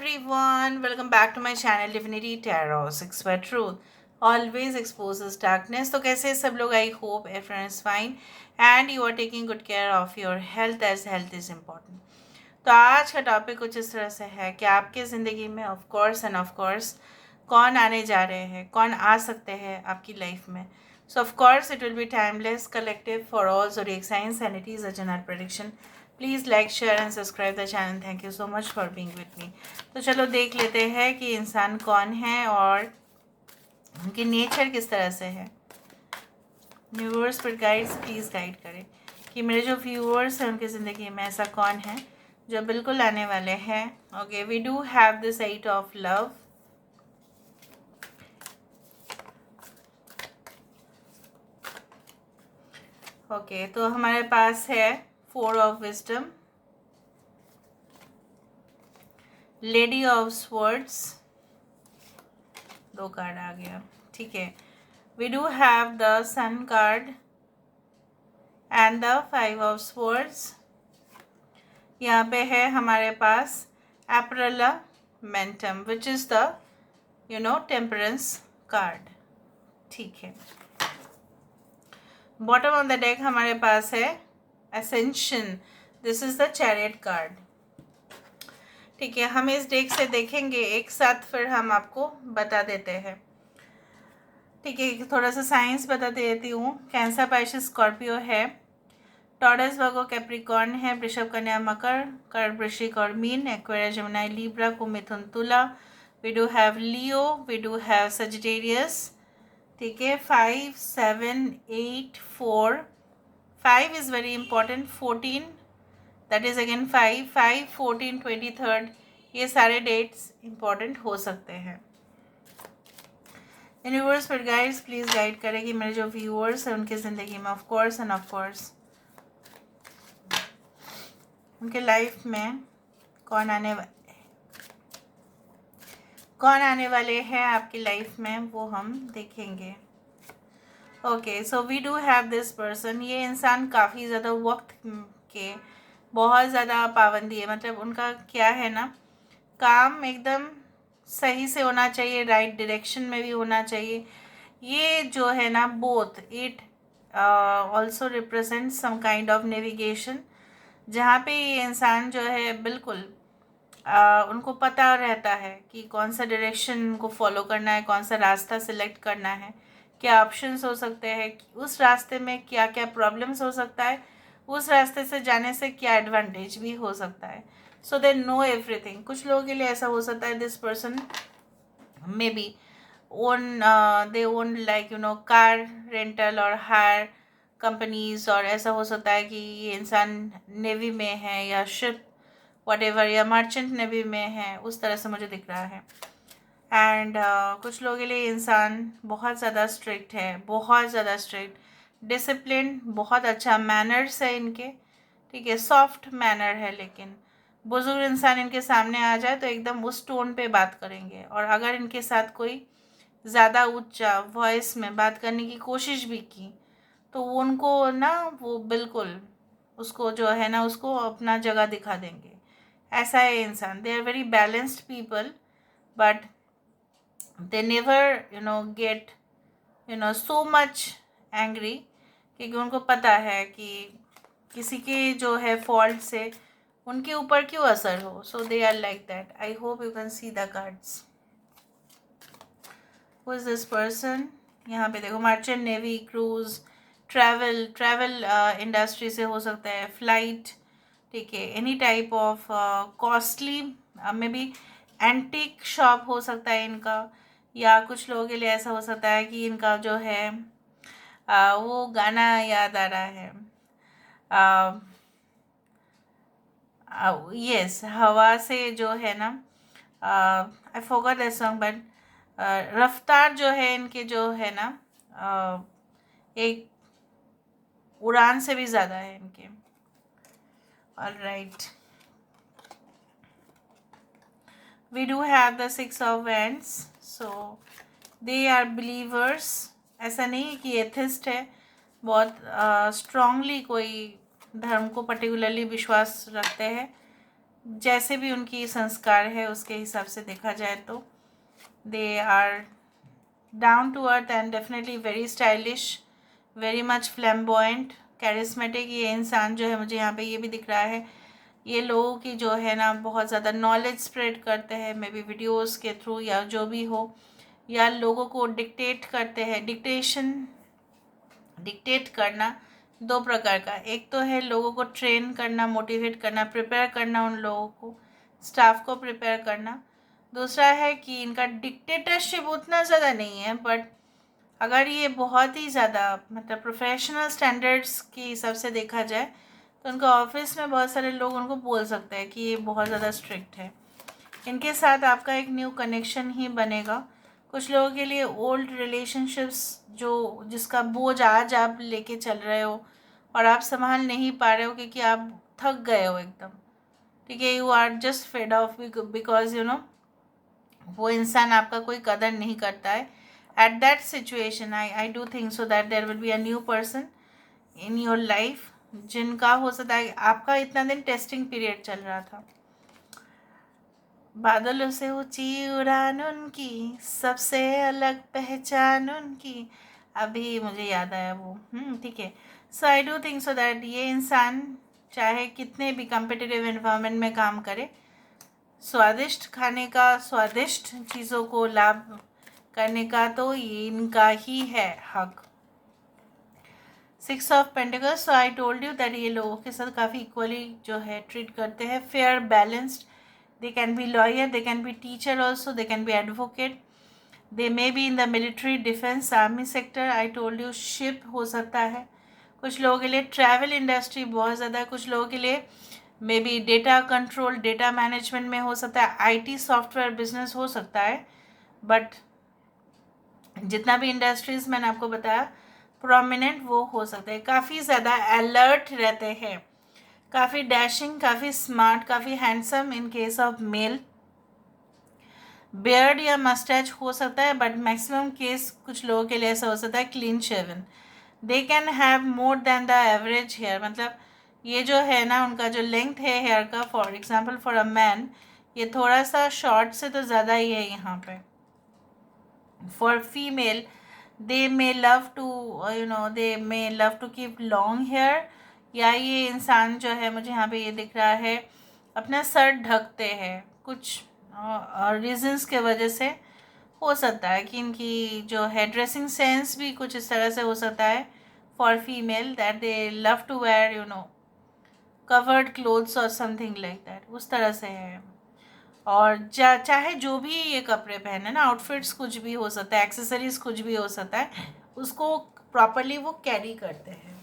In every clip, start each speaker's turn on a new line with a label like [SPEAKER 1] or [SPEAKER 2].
[SPEAKER 1] everyone, welcome back to my channel Divinity Tarot 6 by Truth. Always exposes darkness. तो कैसे सब लोग? I hope everyone is fine and you are taking good care of your health as health is important. तो आज का topic कुछ इस तरह से है कि आपके ज़िंदगी में of course end of course कौन आने जा रहे हैं, कौन आ सकते हैं आपकी लाइफ में. So of course it will be timeless, collective for all zodiac signs and it is a general prediction. Please like share and subscribe the channel. Thank you so much for being with me. तो चलो देख लेते हैं कि इंसान कौन है और उनकी नेचर किस तरह से है. व्यूअर्स पर गाइड्स प्लीज़ गाइड करें कि मेरे जो व्यूअर्स हैं उनकी ज़िंदगी में ऐसा कौन है जो बिल्कुल आने वाले हैं. Okay, we do have this 8 of love. Okay, तो हमारे पास है 4 of wisdom, lady of swords, 2 card आ गया. ठीक है, we do have the sun card and the 5 of swords. यहाँ पे है हमारे पास एप्रिला मेंटम which is the temperance card. ठीक है, बॉटम ऑफ द डेक हमारे पास है ascension. This is the chariot card. ठीक है, हम इस डेक से देखेंगे एक साथ, फिर हम आपको बता देते हैं. ठीक है, थोड़ा सा साइंस बता देती हूँ. कैंसर, पाइसेस, स्कॉर्पियो है, टॉरस, वर्गो, कैप्रिकॉर्न है, वृषभ, कन्या, मकर, कर्क, वृश्चिक और मीन, एक्वेरियस, जेमिनी, लिब्रा, कुंभ, मिथुन, तुला. We do have Leo, we do have Sagittarius. ठीक है, 5, 7, 8, 4. 5 is very important. 14, that is again 5, 5, 14, 23rd, ये सारे डेट्स इम्पॉर्टेंट हो सकते हैं. यूनिवर्स पर गाइड्स प्लीज़ गाइड करें कि मेरे जो व्यूअर्स हैं उनकी ज़िंदगी में of course end of course उनके लाइफ में कौन आने वाले हैं आपकी लाइफ में, वो हम देखेंगे. Okay, so we do have this person. ये इंसान काफ़ी ज़्यादा वक्त के बहुत ज़्यादा पाबंदी है. मतलब उनका क्या है ना, काम एकदम सही से होना चाहिए, राइट डायरेक्शन में भी होना चाहिए. ये जो है ना, both it also represent some kind of navigation, जहाँ पे ये इंसान जो है बिल्कुल उनको पता रहता है कि कौन सा डायरेक्शन उनको फॉलो करना है, कौन सा रास्ता सिलेक्ट करना है, क्या ऑप्शंस हो सकते हैं, उस रास्ते में क्या क्या प्रॉब्लम्स हो सकता है, उस रास्ते से जाने से क्या एडवांटेज भी हो सकता है. सो दे नो एवरीथिंग. कुछ लोगों के लिए ऐसा हो सकता है this person may be they own like car rental और हायर कंपनीज, और ऐसा हो सकता है कि ये इंसान नेवी में है या शिप वटेवर या मर्चेंट नेवी में है. उस तरह से मुझे दिख रहा है. एंड कुछ लोगों के लिए इंसान बहुत ज़्यादा स्ट्रिक्ट है, बहुत ज़्यादा स्ट्रिक्ट, डिसिप्लिन, बहुत अच्छा मैनर्स है इनके. ठीक है, सॉफ्ट मैनर है, लेकिन बुजुर्ग इंसान इनके सामने आ जाए तो एकदम उस टोन पे बात करेंगे. और अगर इनके साथ कोई ज़्यादा ऊंचा वॉइस में बात करने की कोशिश भी की तो उनको ना, वो बिल्कुल उसको जो है ना, उसको अपना जगह दिखा देंगे. ऐसा है इंसान. They are very balanced people but they never get so much angry, क्योंकि उनको पता है कि किसी के जो है फॉल्ट से उनके ऊपर क्यों असर हो. So they are like that. I hope you can see the cards. Who is this person? यहाँ पे देखो, merchant navy, cruise, travel industry से हो सकता है, फ्लाइट. ठीक है, any type of costly may be antique shop हो सकता है इनका. या कुछ लोगों के लिए ऐसा हो सकता है कि इनका जो है वो गाना याद आ रहा है, यस, हवा से जो है ना, I forgot that song but रफ्तार जो है इनके जो है ना, एक उड़ान से भी ज़्यादा है इनके. Alright, we do have the 6 of wands. so they are believers. ऐसा नहीं है कि एथिस्ट है, बहुत स्ट्रांगली कोई धर्म को पर्टिकुलरली विश्वास रखते हैं. जैसे भी उनकी संस्कार है उसके हिसाब से देखा जाए तो they are down to earth and definitely very stylish, very much flamboyant, charismatic. ये इंसान जो है मुझे यहाँ पे ये भी दिख रहा है, ये लोगों की जो है ना बहुत ज़्यादा नॉलेज स्प्रेड करते हैं, मे बी वीडियोस के थ्रू या जो भी हो, या लोगों को डिक्टेट करते हैं। डिक्टेट करना दो प्रकार का, एक तो है लोगों को ट्रेन करना, मोटिवेट करना, प्रिपेयर करना, उन लोगों को, स्टाफ को प्रिपेयर करना। दूसरा है कि इनका डिक्टेटरशिप उतना ज़्यादा नहीं है, बट अगर ये बहुत ही ज़्यादा मतलब प्रोफेशनल स्टैंडर्ड्स के हिसाब से देखा जाए तो उनका ऑफिस में बहुत सारे लोग उनको बोल सकते हैं कि ये बहुत ज़्यादा स्ट्रिक्ट है। इनके साथ आपका एक न्यू कनेक्शन ही बनेगा। कुछ लोगों के लिए ओल्ड रिलेशनशिप्स जो जिसका बोझ आज आप लेके चल रहे हो और आप संभाल नहीं पा रहे हो क्योंकि आप थक गए हो एकदम, ठीक है, you are just fed off because you know वो इंसान आपका कोई कदर नहीं करता है। At that situation I do think so that there will be a new person in your life, जिनका हो सकता है आपका इतना दिन टेस्टिंग पीरियड चल रहा था। बादलों से ऊंची उड़ान उनकी, सबसे अलग पहचान उनकी, अभी मुझे याद आया वो, ठीक है। So I do think so that ये इंसान चाहे कितने भी कम्पिटिटिव इन्वायरमेंट में काम करे, स्वादिष्ट खाने का, स्वादिष्ट चीज़ों को लाभ करने का तो ये इनका ही है हक। 6 of pentacles, so I told you that ये लोगों के साथ काफ़ी इक्वली जो है ट्रीट करते हैं, fair balanced. They can B lawyer, they can B teacher also, they can B advocate, they may be in the military, defence, army sector. I told you ship हो सकता है, कुछ लोगों के लिए ट्रैवल इंडस्ट्री बहुत ज़्यादा है, कुछ लोगों के लिए may be data control, data management में हो सकता है, आईटी सॉफ्टवेयर बिजनेस हो सकता है। बट जितना भी इंडस्ट्रीज़ मैंने आपको बताया प्रोमिनेंट वो हो सकता है। काफ़ी ज़्यादा अलर्ट रहते हैं, काफ़ी डैशिंग, काफ़ी स्मार्ट, काफ़ी handsome in case of male. Beard या मस्टैच हो सकता है, बट मैक्सिमम केस कुछ लोगों के लिए ऐसा हो सकता है clean shaven. They can have more than the average hair, मतलब ये जो है ना उनका जो लेंथ है हेयर का, for example for a man ये थोड़ा सा शॉर्ट से तो ज़्यादा ही है यहाँ पे। For female they may love to they may love to keep long hair, या ये इंसान जो है मुझे यहाँ पे ये दिख रहा है अपना सर ढकते हैं कुछ रीजंस के वजह से। हो सकता है कि इनकी जो है ड्रेसिंग सेंस भी कुछ इस तरह से हो सकता है for female that they love to wear covered clothes और समथिंग लाइक दैट, उस तरह से है। और चाहे जो भी ये कपड़े पहने ना, आउटफिट्स कुछ भी हो सकता है, एक्सेसरीज कुछ भी हो सकता है, उसको प्रॉपरली वो कैरी करते हैं।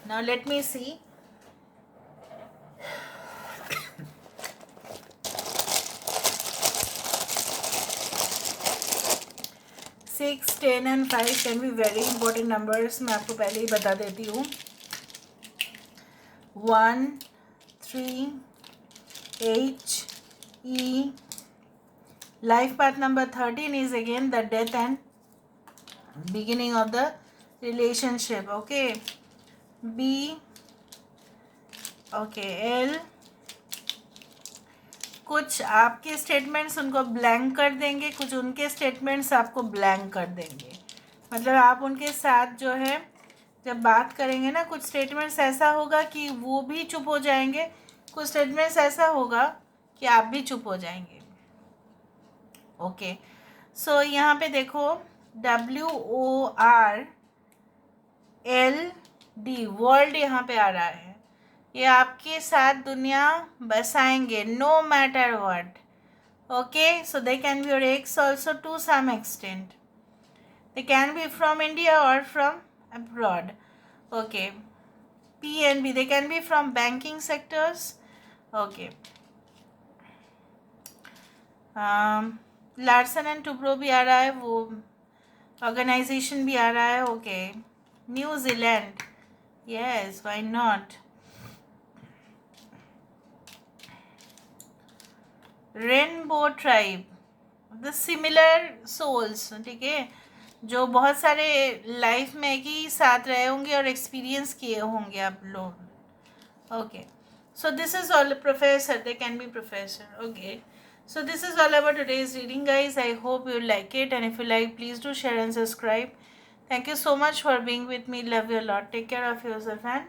[SPEAKER 1] Now let me see, six, 10 and 5 can be very important numbers. मैं आपको पहले ही बता देती हूँ। 1, 3, H, E. Life path number 13 is again the death and beginning of the relationship. Okay. B. Okay. L. कुछ आपके स्टेटमेंट्स उनको ब्लैंक कर देंगे, कुछ उनके स्टेटमेंट्स आपको ब्लैंक कर देंगे। मतलब आप उनके साथ जो है जब बात करेंगे ना, कुछ स्टेटमेंट्स ऐसा होगा कि वो भी चुप हो जाएंगे, कुछ स्टेटमेंट्स ऐसा होगा कि आप भी चुप हो जाएंगे। ओके, सो यहाँ पे देखो WORLD, वर्ल्ड यहाँ पे आ रहा है। ये आपके साथ दुनिया बसाएंगे no matter what. Okay, so they can be your ex also to some extent, they can be from India और from abroad. Okay, PNB, they can be from banking sectors. Okay. Larsen and Toubro भी आ रहा है, वो organisation भी आ रहा है। Okay, New Zealand, yes why not. Rainbow tribe, the similar souls, ठीक है, जो बहुत सारे लाइफ में एक ही साथ रहे होंगे और एक्सपीरियंस किए होंगे आप लोग। Okay, So this is all professor. They can be professor. Okay. So this is all about today's reading, guys. I hope you like it, and if you like, please do share and subscribe. Thank you so much for being with me. Love you a lot. Take care of yourself and